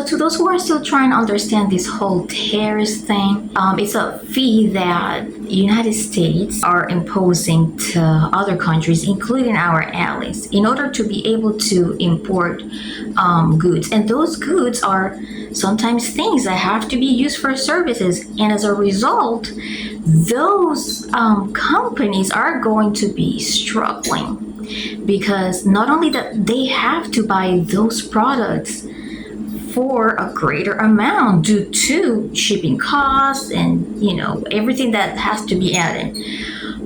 So to those who are still trying to understand this whole tariffs thing, it's a fee that United States are imposing to other countries, including our allies, in order to be able to import goods. And those goods are sometimes things that have to be used for services. And as a result, those companies are going to be struggling because not only that they have to buy those products for a greater amount due to shipping costs and everything that has to be added,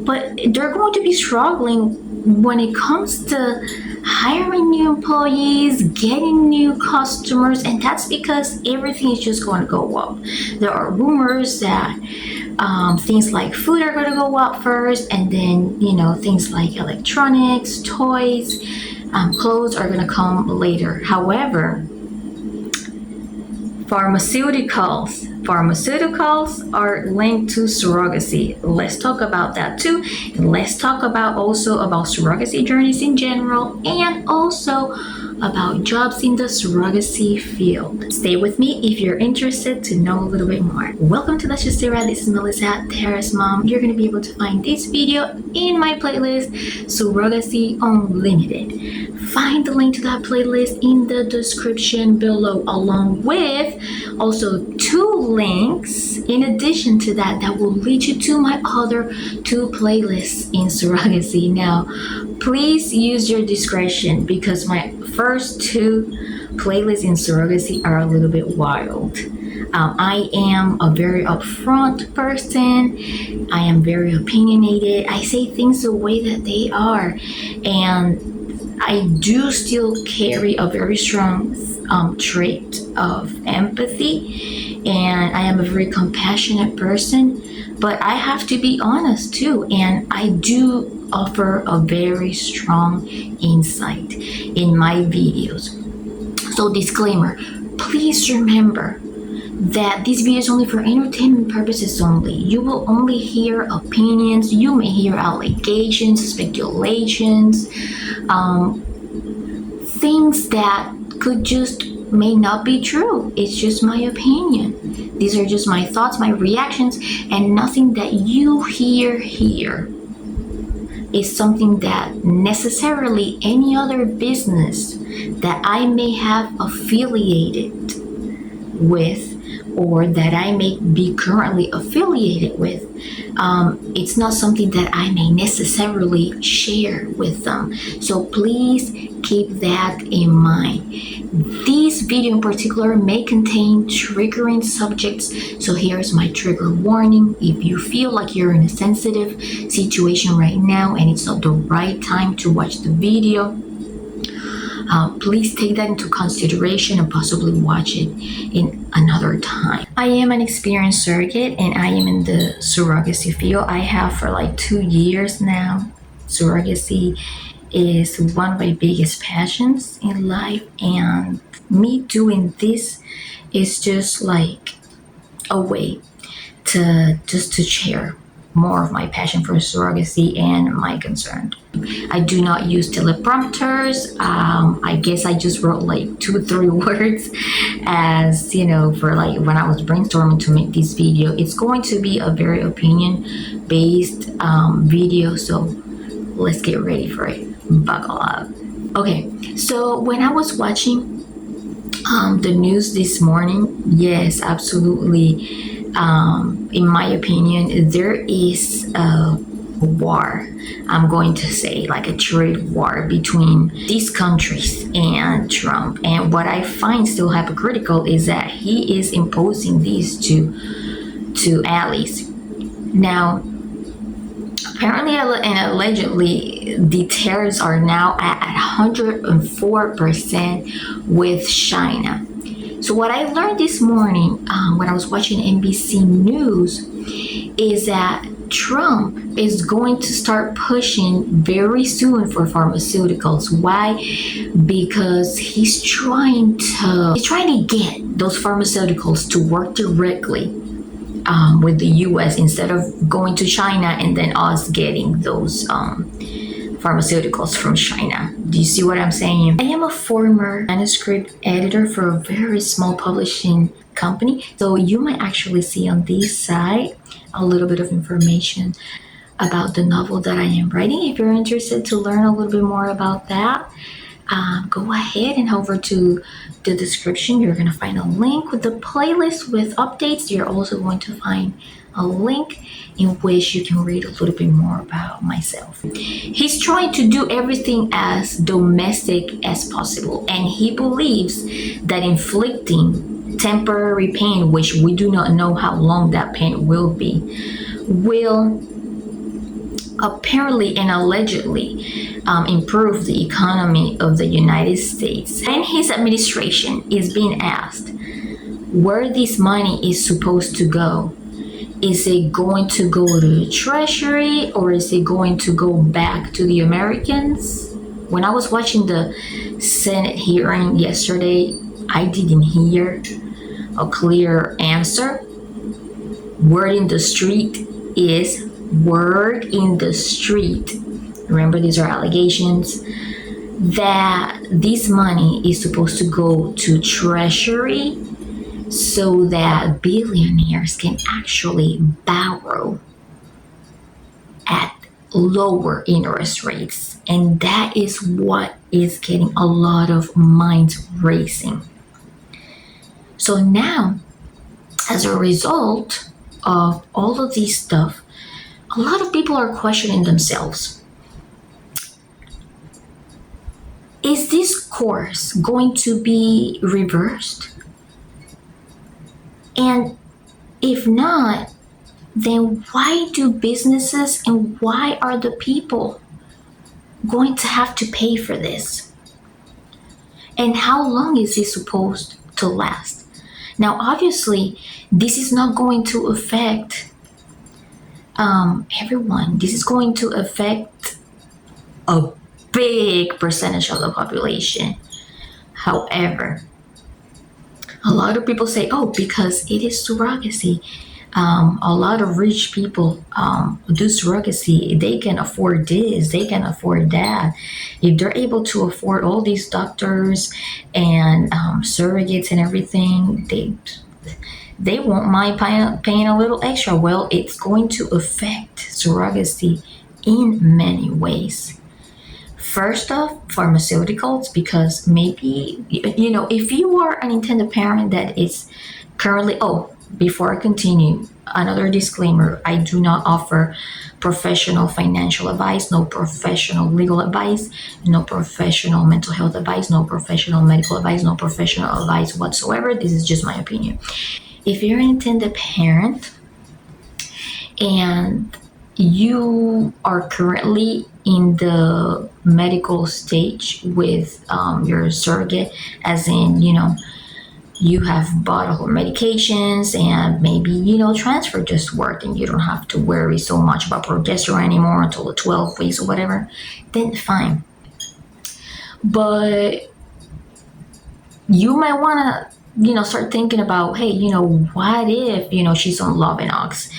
but they're going to be struggling when it comes to hiring new employees, getting new customers, and that's because everything is just going to go up. There are rumors that things like food are going to go up first, and then things like electronics, toys, clothes are going to come later. However, Pharmaceuticals are linked to surrogacy. Let's talk about that too. And let's talk about also about surrogacy journeys in general, and also about jobs in the surrogacy field. Stay with me if you're interested to know a little bit more. Welcome to Let's Just Stay Right. This is Melissa, Tariffs mom. You're going to be able to find this video in my playlist, Surrogacy Unlimited. Find the link to that playlist in the description below, along with also 2 links in addition to that will lead you to my other 2 playlists in surrogacy. Now, please use your discretion because my first 2 playlists in surrogacy are a little bit wild. I am a very upfront person. I am very opinionated. I say things the way that they are, and I do still carry a very strong trait of empathy, and I am a very compassionate person, but I have to be honest too, and I do offer a very strong insight in my videos. So disclaimer, please remember that this video is only for entertainment purposes only. You will only hear opinions, you may hear allegations, speculations, things that could just may not be true. It's just my opinion. These are just my thoughts, my reactions, and nothing that you hear here is something that necessarily any other business that I may have affiliated with or that I may be currently affiliated with. It's not something that I may necessarily share with them. So please keep that in mind. This video in particular may contain triggering subjects, so here's my trigger warning. If you feel like you're in a sensitive situation right now and it's not the right time to watch the video, please take that into consideration and possibly watch it in another time. I am an experienced surrogate and I am in the surrogacy field. I have for like 2 years now. Surrogacy is one of my biggest passions in life, and me doing this is just like a way to share more of my passion for surrogacy and my concern. I do not use teleprompters. I guess I just wrote like 2-3 words as for like when I was brainstorming to make this video. It's going to be a very opinion based video, so let's get ready for it. Buckle up. Okay, so when I was watching the news this morning, yes, absolutely. In my opinion, there is a war, I'm going to say, like a trade war between these countries and Trump. And what I find still hypocritical is that he is imposing these to allies. Now, apparently and allegedly, the tariffs are now at 104% with China. So what I learned this morning when I was watching NBC News is that Trump is going to start pushing very soon for pharmaceuticals. Why? Because he's trying to get those pharmaceuticals to work directly with the US instead of going to China and then us getting those pharmaceuticals from China. Do you see what I'm saying? I am a former manuscript editor for a very small publishing company. So you might actually see on this side a little bit of information about the novel that I am writing. If you're interested to learn a little bit more about that, go ahead and over to the description. You're going to find a link with the playlist with updates. You're also going to find a link in which you can read a little bit more about myself. He's trying to do everything as domestic as possible, and he believes that inflicting temporary pain, which we do not know how long that pain will be, will apparently and allegedly improve the economy of the United States. And his administration is being asked where this money is supposed to go. Is it going to go to the Treasury, or is it going to go back to the Americans? When I was watching the Senate hearing yesterday, I didn't hear a clear answer. Word in the street is word in the street. Remember, these are allegations that this money is supposed to go to Treasury so that billionaires can actually borrow at lower interest rates. And that is what is getting a lot of minds racing. So now, as a result of all of this stuff, a lot of people are questioning themselves. Is this course going to be reversed? And if not, then why do businesses and why are the people going to have to pay for this? And how long is this supposed to last? Now, obviously, this is not going to affect everyone. This is going to affect a big percentage of the population. However, a lot of people say, oh, because it is surrogacy. A lot of rich people do surrogacy. They can afford this, they can afford that. If they're able to afford all these doctors and surrogates and everything, they won't mind paying a little extra. Well, it's going to affect surrogacy in many ways. First off, pharmaceuticals, because maybe, if you are an intended parent that is currently, before I continue, another disclaimer, I do not offer professional financial advice, no professional legal advice, no professional mental health advice, no professional medical advice, no professional advice whatsoever. This is just my opinion. If you're an intended parent and you are currently in the medical stage with your surrogate, as in, you have bought all medications and maybe, transfer just worked and you don't have to worry so much about progesterone anymore until the 12 weeks or whatever, then fine. But you might want to, start thinking about, hey, what if, she's on Lovenox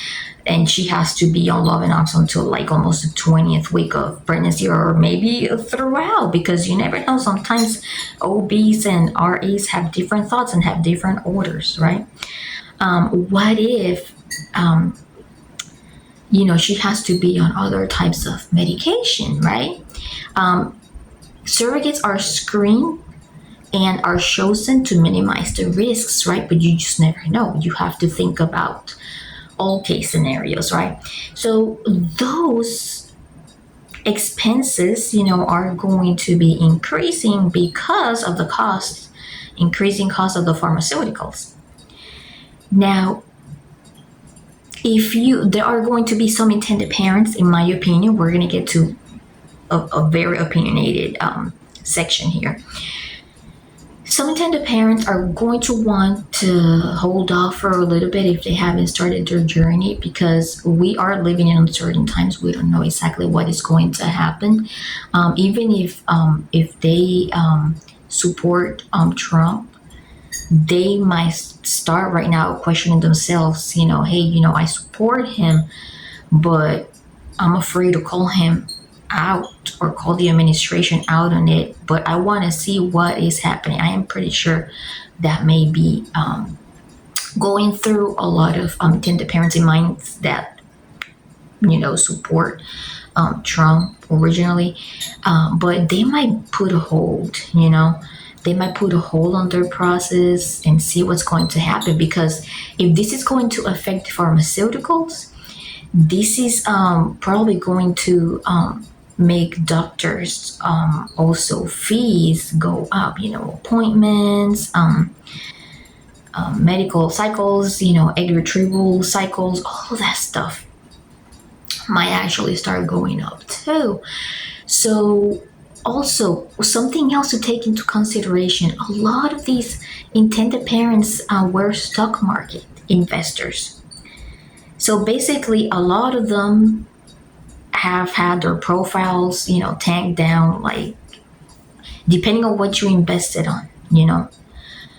and she has to be on Lovenox until like almost the 20th week of pregnancy, or maybe throughout, because you never know. Sometimes OBs and RAs have different thoughts and have different orders, right? What if, she has to be on other types of medication, right? Surrogates are screened and are chosen to minimize the risks, right? But you just never know. You have to think about all case scenarios, right? So those expenses, are going to be increasing because of the increasing cost of the pharmaceuticals. Now, there are going to be some intended parents, in my opinion, we're going to get to a very opinionated section here. Some intended parents are going to want to hold off for a little bit if they haven't started their journey, because we are living in uncertain times. We don't know exactly what is going to happen. Even if they support Trump, they might start right now questioning themselves, hey, I support him, but I'm afraid to call him out or call the administration out on it, but I want to see what is happening. I am pretty sure that may be going through a lot of tender parenting minds that support Trump originally, but they might put a hold. They might put a hold on their process and see what's going to happen, because if this is going to affect pharmaceuticals, this is probably going to make doctors also fees go up, appointments, medical cycles, egg retrieval cycles, all of that stuff might actually start going up too. So also something else to take into consideration, a lot of these intended parents were stock market investors. So basically a lot of them have had their profiles, tanked down, like depending on what you invested on.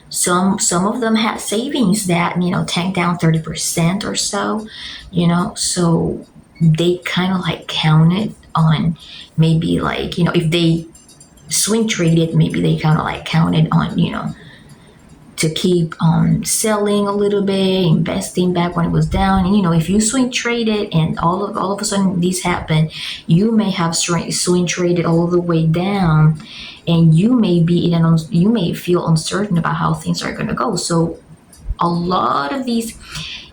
Some of them had savings that tanked down 30% or so, so they kind of like counted on, maybe like if they swing traded, maybe they kind of like counted on to keep selling a little bit, investing back when it was down. And if you swing traded and all of a sudden this happened, you may have swing traded all the way down, and you may you may feel uncertain about how things are going to go. So a lot of these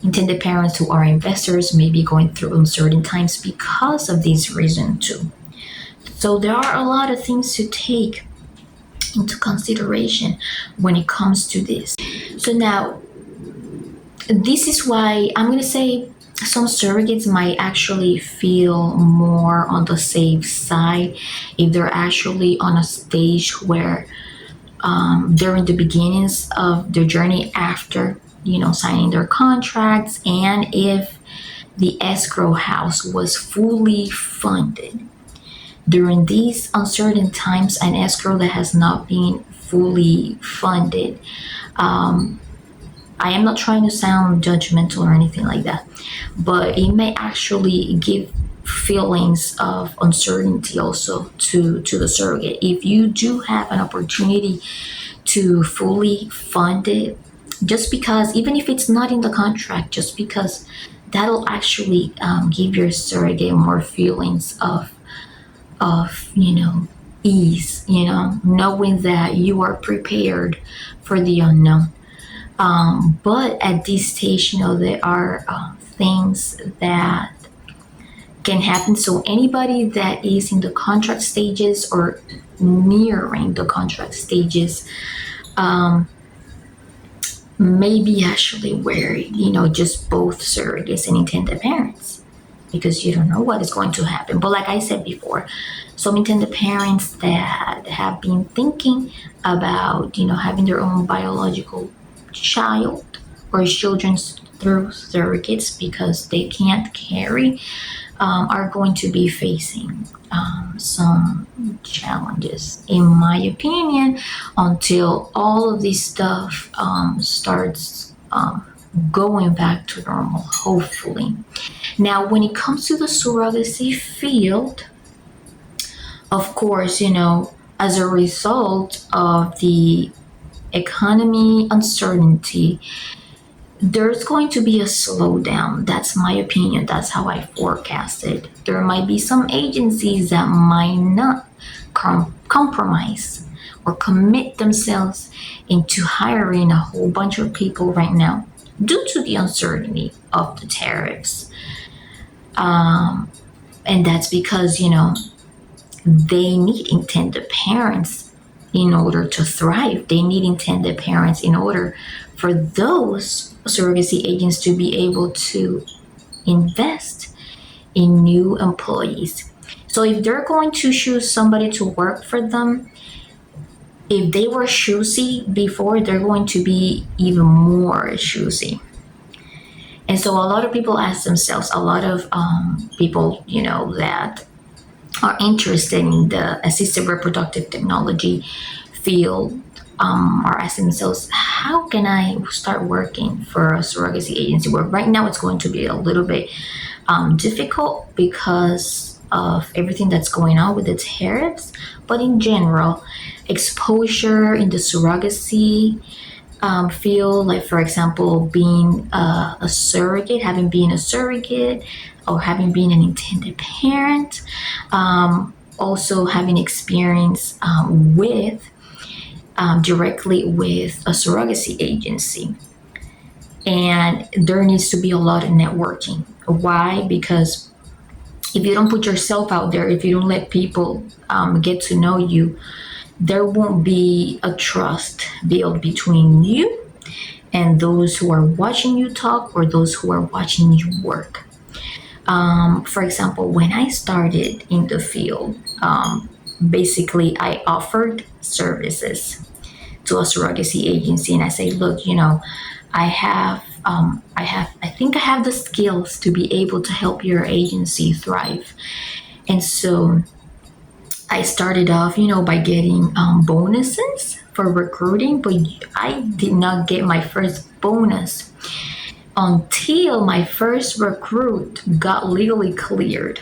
intended parents who are investors may be going through uncertain times because of this reason too. So there are a lot of things to take into consideration when it comes to this. So now, this is why I'm going to say some surrogates might actually feel more on the safe side if they're actually on a stage where they're in the beginnings of their journey after signing their contracts, and if the escrow house was fully funded. During these uncertain times, an escrow that has not been fully funded, I am not trying to sound judgmental or anything like that, but it may actually give feelings of uncertainty also to the surrogate. If you do have an opportunity to fully fund it, just because, even if it's not in the contract, just because that'll actually give your surrogate more feelings of ease, knowing that you are prepared for the unknown. But at this stage, there are things that can happen. So anybody that is in the contract stages or nearing the contract stages may be actually wary, just both surrogates and intended parents, because you don't know what is going to happen. But like I said before, some intended parents that have been thinking about, having their own biological child or children through surrogates because they can't carry, are going to be facing some challenges, in my opinion, until all of this stuff starts going back to normal, hopefully. Now, when it comes to the surrogacy field, of course, as a result of the economy uncertainty, there's going to be a slowdown. That's my opinion. That's how I forecast it. There might be some agencies that might not compromise or commit themselves into hiring a whole bunch of people right now due to the uncertainty of the tariffs. And that's because, they need intended parents in order to thrive. They need intended parents in order for those surrogacy agents to be able to invest in new employees. So if they're going to choose somebody to work for them, if they were choosy before, they're going to be even more choosy. And so a lot of people ask themselves, a lot of people, that are interested in the assisted reproductive technology field are asking themselves, how can I start working for a surrogacy agency? Where right now it's going to be a little bit difficult because of everything that's going on with the tariffs, but in general, exposure in the surrogacy field, like for example, being a surrogate, having been a surrogate, or having been an intended parent, also having experience with directly with a surrogacy agency. And there needs to be a lot of networking. Why? Because if you don't put yourself out there, if you don't let people get to know you, there won't be a trust built between you and those who are watching you talk or those who are watching you work. For example, when I started in the field, basically I offered services to a surrogacy agency, and I say, look, I think I have the skills to be able to help your agency thrive. And so I started off, by getting bonuses for recruiting, but I did not get my first bonus until my first recruit got legally cleared,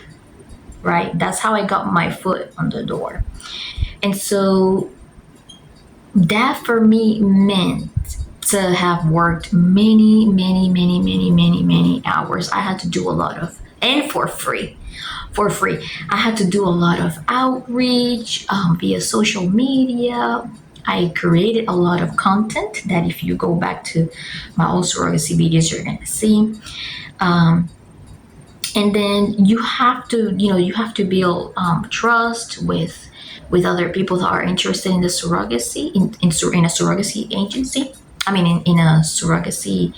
right? That's how I got my foot on the door. And so that for me meant to have worked many, many, many, many, many, many hours. I had to do a lot of, and for free. I had to do a lot of outreach via social media. I created a lot of content that if you go back to my old surrogacy videos, you're gonna see. And then you have to build trust with other people that are interested in the surrogacy in a surrogacy agency. I mean, in a surrogacy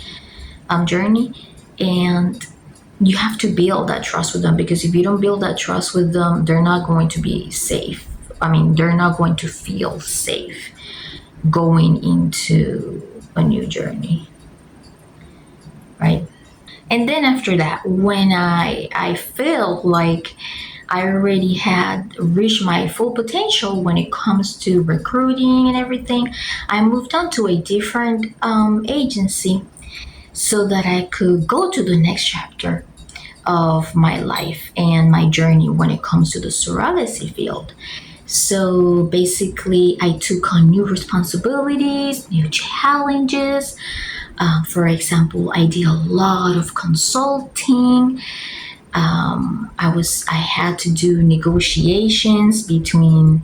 journey, and you have to build that trust with them, because if you don't build that trust with them, they're not going to be safe. I mean, they're not going to feel safe going into a new journey, right? And then after that, when I felt like I already had reached my full potential when it comes to recruiting and everything, I moved on to a different agency so that I could go to the next chapter of my life and my journey when it comes to the surrogacy field. So basically, I took on new responsibilities, new challenges. For example, I did a lot of consulting. I had to do negotiations between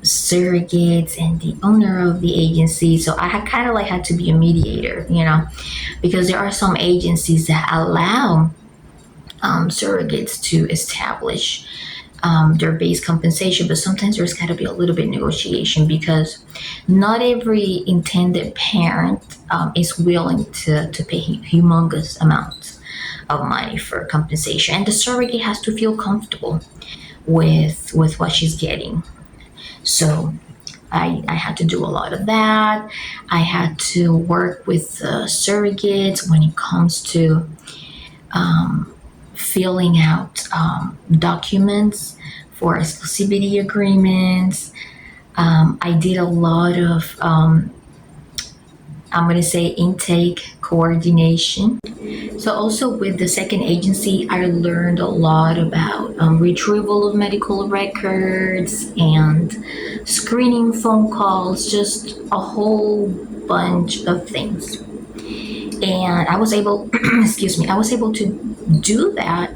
surrogates and the owner of the agency. So I had kind of like had to be a mediator, because there are some agencies that allow surrogates to establish their base compensation, but sometimes there's got to be a little bit negotiation, because not every intended parent is willing to pay humongous amounts of money for compensation, and the surrogate has to feel comfortable with what she's getting. So I had to do a lot of that. I had to work with surrogates when it comes to filling out documents for exclusivity agreements. I did a lot of, I'm going to say, intake coordination. So also with the second agency, I learned a lot about retrieval of medical records and screening phone calls, just a whole bunch of things. And I was able, excuse me, I was able to do that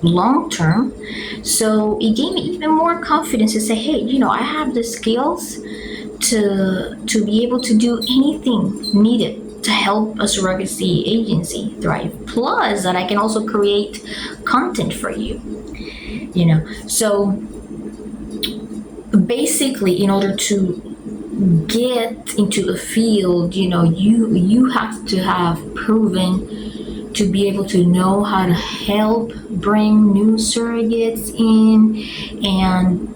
long term. So it gave me even more confidence to say, hey, I have the skills to be able to do anything needed to help a surrogacy agency thrive. Plus that I can also create content for you. So basically, in order to get into the field, you have to have proven to be able to know how to help bring new surrogates in. And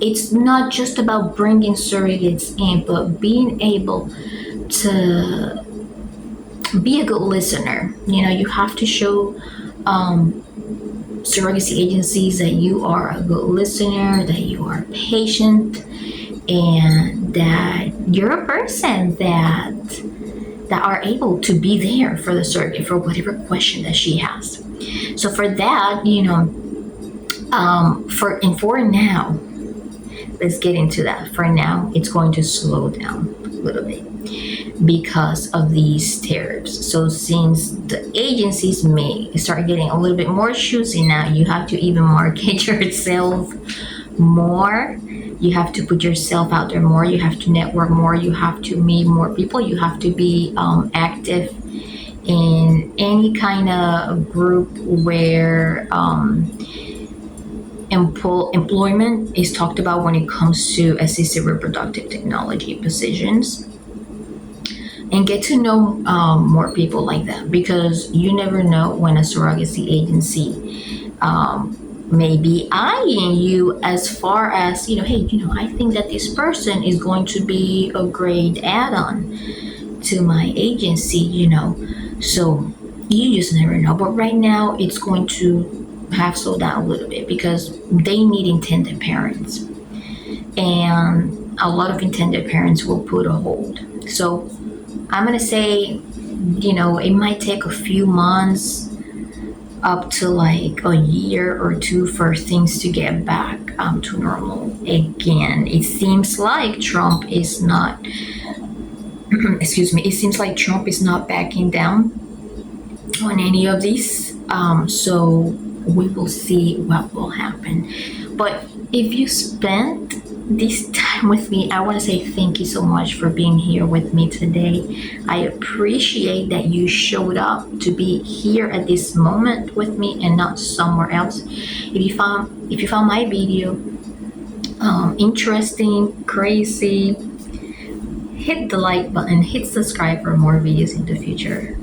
it's not just about bringing surrogates in, but being able to be a good listener. You have to show surrogacy agencies that you are a good listener, that you are patient, and that you're a person that are able to be there for the surrogate for whatever question that she has. So for that, For now, let's get into that. For now, it's going to slow down a little bit because of these tariffs. So since the agencies may start getting a little bit more choosy now, you have to even market yourself more. You have to put yourself out there more. You have to network more. You have to meet more people. You have to be active in any kind of group where employment is talked about when it comes to assisted reproductive technology positions, and get to know more people like that, because you never know when a surrogacy agency may be eyeing you as far as, hey, I think that this person is going to be a great add-on to my agency, so you just never know. But right now it's going to have slowed down a little bit because they need intended parents, and a lot of intended parents will put a hold. So I'm going to say, it might take a few months up to like a year or two for things to get back to normal again. It seems like Trump is not, excuse me, it seems like Trump is not backing down on any of these. So we will see what will happen. But if you spent this time with me, I want to say thank you so much for being here with me today. I appreciate that you showed up to be here at this moment with me and not somewhere else. If you found my video interesting, crazy, hit the like button, hit subscribe for more videos in the future.